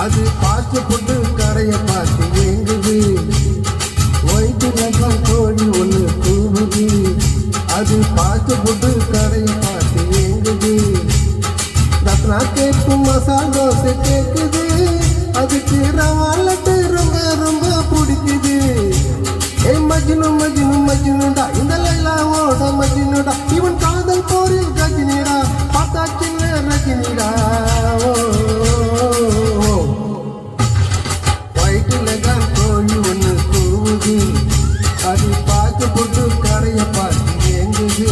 அது பார்த்து போட்டு கரைய பார்த்து ஏங்குது. வயிற்றுல கோழி ஒண்ணு கூவுது, அது பார்த்து போட்டு கரைய பார்த்து ஏங்குது. ரத்னா கேக்கும் மசால் தோசை கேக்குது, அதுக்கு ரவா லட்டு ரொம்ப ரொம்ப பிடிக்குது. மஜ்னு மஜ்னு மஜ்னுடா, இந்த லைலாவோட மஜ்னுடா, இவன் காதல் போரில் கஜினிடா, பார்த்தா சின்ன ரஜினிடா. அது பார்த்து போட்டு கரைய பார்த்து ஏங்குது.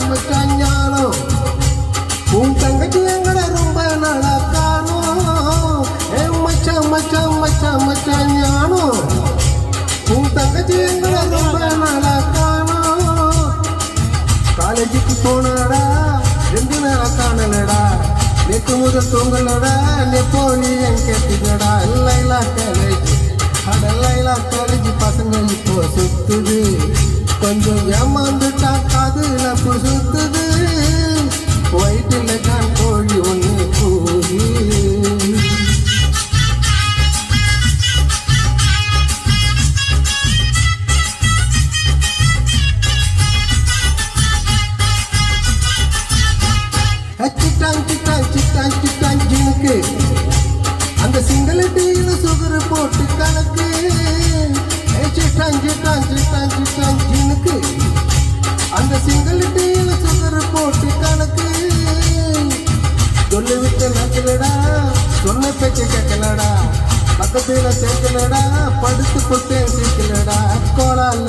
மச்சான் ஞானம் உன் தங்கச்சி எங்கட ரொம்ப நாளா காணோம். மச்சான் ஞானம் உன் தங்கச்சி எங்கட ரொம்ப நாளா காணோம். காலேஜுக்கு போனாடா 2 நாளா காணலடா, நேற்று முதல் தூங்கலடா, நெப்போலியன் கேட்டுடா. லைலா காலேஜ் பசங்க இப்போ சுத்துது, கொஞ்சம் ஏமாந்துட்டா காதுல புசுத்துது. வயிற்றுல தான் கோழி ஒண்ணு கூவி. சிட்டான் ஜினுக்கு அந்த சிங்கிள் டீல சுகர் போட்டு கணக்கு. சிட்டான் ஜினுக்கு அந்த சிங்கிள் டீல சுகர் போட்டு கணக்கு. சொல்லி விட்டு நக்கலடா, சொன்ன பேச்சு கேட்கலடா, பக்கத்துல சேர்க்கலடா, படுத்து போட்டேன் சீக்கலடா. கோலால்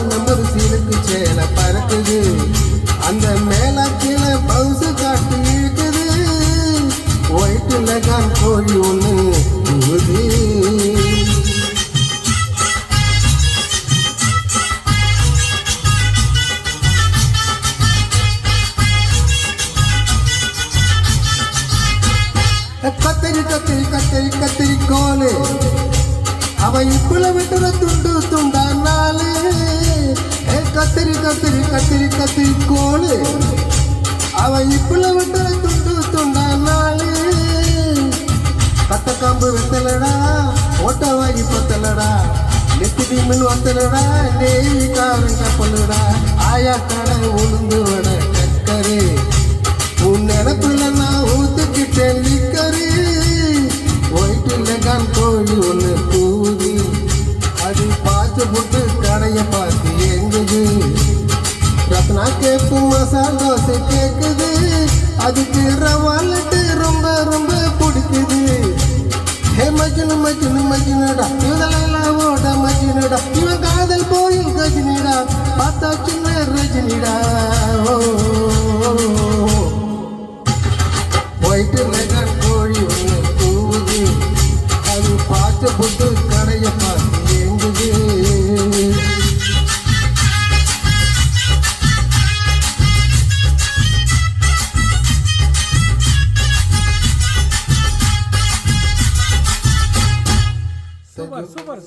நம்பர் சீலுக்கு சேல பறக்குது, அந்த மேல கீழே பவுசு காட்டு இருக்குது. வயிற்றுல தான் கோழி ஒண்ணு கூவுது. கத்திரி கோலு அவன் இப்புல விட்டுற துண்டா நாளு. கத்திரி கோலு அவன் இப்புல விட்டுற துண்டா நாளு. கத்த காம்பு வெத்தலடா, ஓட்ட வாங்கி பத்தலடா, நெத்திடி மின் வத்தலடா, நெய் காரன் கப்பலடா. ஆயா கடை உளுந்து வட கக்கரு, உன் நினப்புல நான் ஊத்துக்கிட்டேன் லிக்கரு. வயிற்றுல தான் கோழி ஒண்ணு கூவுது, அது பார்த்து போட்டு கடைய பார்த்து ஏங்குது. ரத்னா கேக்கும் மசால் தோசை கேக்குது, அதுக்கு ரவா லட்டு ரொம்ப ரொம்ப பிடிக்குது. மஜ்னுடா, இவதெல்லாவோட மஜ்னுடா, இவன் காதல் போயில் கஜினிடா, பார்த்தா சின்ன ரஜினிடா. வயிற்றுல தான் கோழி ஒண்ணு கூவுது, அது பார்த்து போட்டு கடைய பார்த்து ஏங்குது. சூப்பர்.